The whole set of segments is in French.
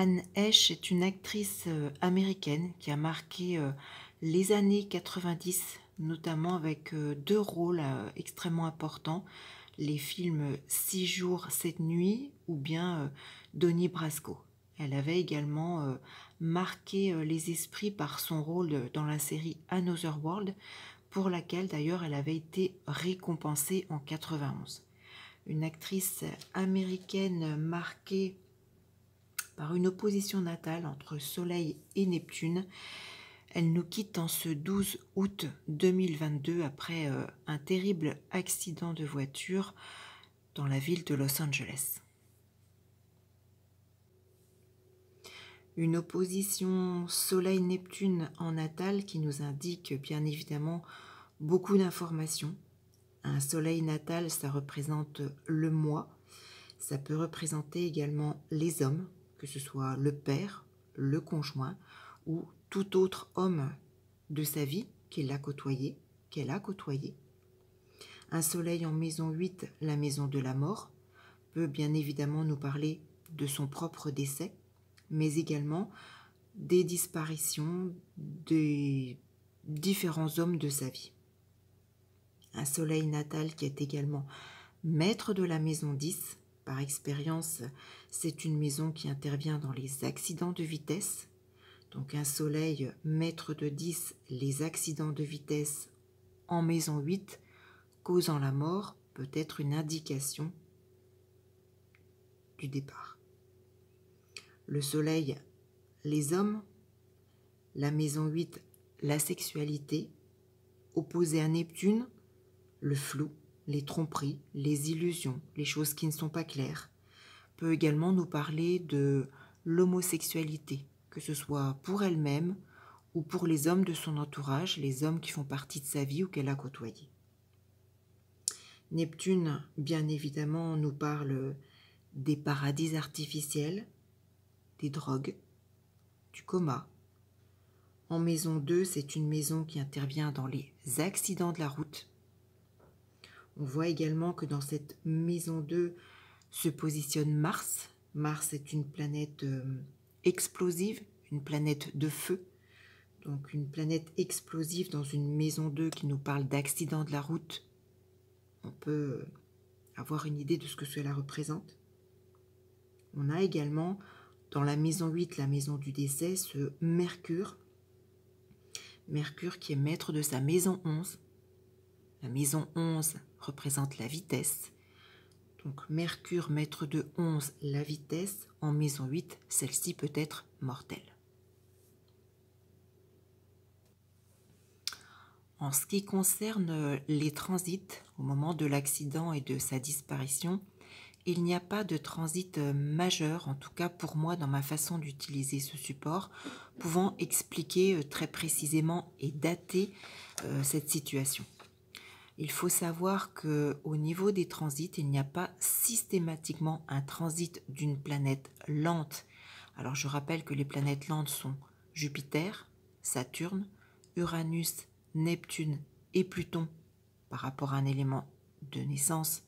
Anne Heche est une actrice américaine qui a marqué les années 90, notamment avec deux rôles extrêmement importants, les films 6 jours, 7 nuits ou bien Donnie Brasco. Elle avait également marqué les esprits par son rôle dans la série Another World, pour laquelle d'ailleurs elle avait été récompensée en 91. Une actrice américaine marquée par une opposition natale entre Soleil et Neptune. Elle nous quitte en ce 12 août 2022 après un terrible accident de voiture dans la ville de Los Angeles. Une opposition Soleil-Neptune en natal qui nous indique bien évidemment beaucoup d'informations. Un Soleil natal, ça représente le moi. Ça peut représenter également les hommes, que ce soit le père, le conjoint ou tout autre homme de sa vie qu'elle a côtoyé. Un soleil en maison 8, la maison de la mort, peut bien évidemment nous parler de son propre décès, mais également des disparitions des différents hommes de sa vie. Un soleil natal qui est également maître de la maison 10, par expérience, c'est une maison qui intervient dans les accidents de vitesse. Donc un soleil maître de 10, les accidents de vitesse en maison 8, causant la mort, peut être une indication du départ. Le soleil, les hommes, la maison 8, la sexualité, opposé à Neptune, le flou, les tromperies, les illusions, les choses qui ne sont pas claires, peut également nous parler de l'homosexualité, que ce soit pour elle-même ou pour les hommes de son entourage, les hommes qui font partie de sa vie ou qu'elle a côtoyés. Neptune, bien évidemment, nous parle des paradis artificiels, des drogues, du coma. En maison 2, c'est une maison qui intervient dans les accidents de la route. On voit également que dans cette maison 2 se positionne Mars. Mars est une planète explosive, une planète de feu. Donc une planète explosive dans une maison 2 qui nous parle d'accidents de la route. On peut avoir une idée de ce que cela représente. On a également dans la maison 8, la maison du décès, ce Mercure. Mercure qui est maître de sa maison 11. La maison 11 représente la vitesse. Donc Mercure, maître de 11, la vitesse. En maison 8, celle-ci peut être mortelle. En ce qui concerne les transits, au moment de l'accident et de sa disparition, il n'y a pas de transit majeur, en tout cas pour moi dans ma façon d'utiliser ce support, pouvant expliquer très précisément et dater cette situation. Il faut savoir qu'au niveau des transits, il n'y a pas systématiquement un transit d'une planète lente. Alors je rappelle que les planètes lentes sont Jupiter, Saturne, Uranus, Neptune et Pluton par rapport à un élément de naissance,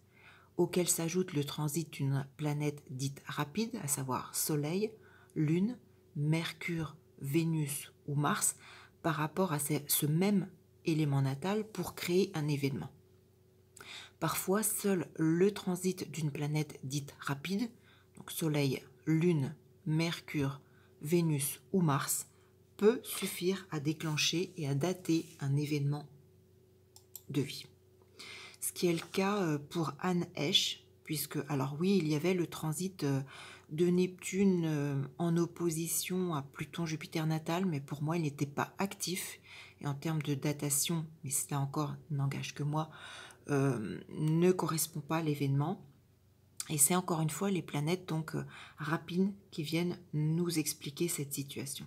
auquel s'ajoute le transit d'une planète dite rapide, à savoir Soleil, Lune, Mercure, Vénus ou Mars, par rapport à ce même élément natal pour créer un événement. Parfois, seul le transit d'une planète dite rapide, donc Soleil, Lune, Mercure, Vénus ou Mars, peut suffire à déclencher et à dater un événement de vie. Ce qui est le cas pour Anne Heche, puisque, alors oui, il y avait le transit de Neptune en opposition à Pluton-Jupiter natal, mais pour moi, il n'était pas actif. Et en termes de datation, mais cela encore n'engage que moi, ne correspond pas à l'événement. Et c'est encore une fois les planètes donc rapides qui viennent nous expliquer cette situation.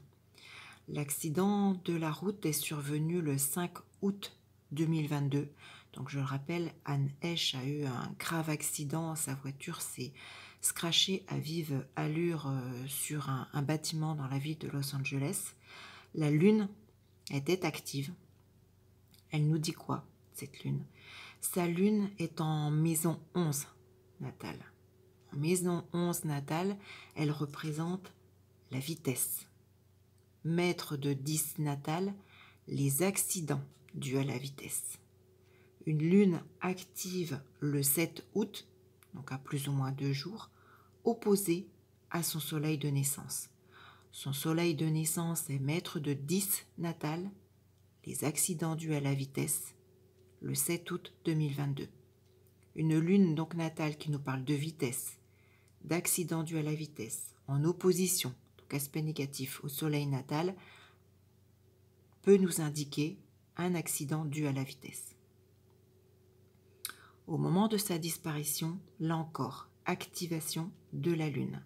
L'accident de la route est survenu le 5 août 2022. Donc je le rappelle, Anne Heche a eu un grave accident, sa voiture s'est scratchée à vive allure sur un bâtiment dans la ville de Los Angeles. La lune était active. Elle nous dit quoi, cette lune? Sa lune est en maison 11 natale. En maison 11 natale, elle représente la vitesse. Maître de 10 natal, les accidents dus à la vitesse. Une lune active le 7 août, donc à plus ou moins 2 jours, opposée à son soleil de naissance. Son soleil de naissance est maître de 10 natal, les accidents dus à la vitesse, le 7 août 2022. Une lune donc natale qui nous parle de vitesse, d'accidents dus à la vitesse, en opposition, donc aspect négatif au soleil natal, peut nous indiquer un accident dû à la vitesse. Au moment de sa disparition, là encore, activation de la lune.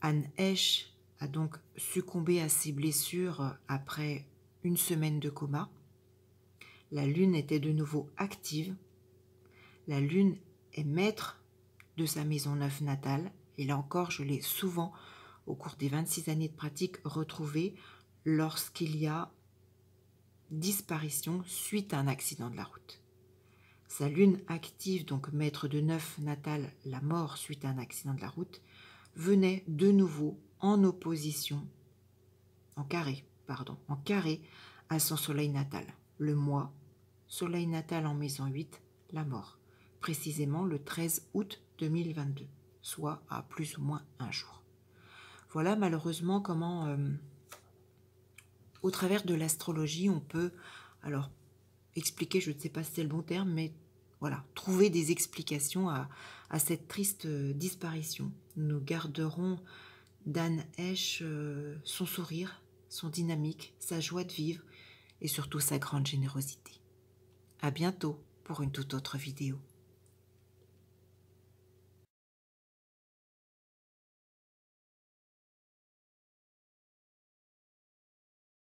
Anne Heche a donc succombé à ses blessures après une semaine de coma. La lune était de nouveau active. La lune est maître de sa maison neuve natale. Et là encore, je l'ai souvent, au cours des 26 années de pratique, retrouvée lorsqu'il y a disparition suite à un accident de la route. Sa lune active, donc maître de 9 natal, la mort suite à un accident de la route, venait de nouveau en opposition, en carré à son soleil natal. Le mois, soleil natal en maison 8, la mort, précisément le 13 août 2022, soit à plus ou moins un jour. Voilà malheureusement comment, au travers de l'astrologie, on peut, alors expliquer, je ne sais pas si c'est le bon terme, mais voilà, trouver des explications à cette triste disparition. Nous garderons d'Anne Heche son sourire, son dynamique, sa joie de vivre et surtout sa grande générosité. À bientôt pour une toute autre vidéo.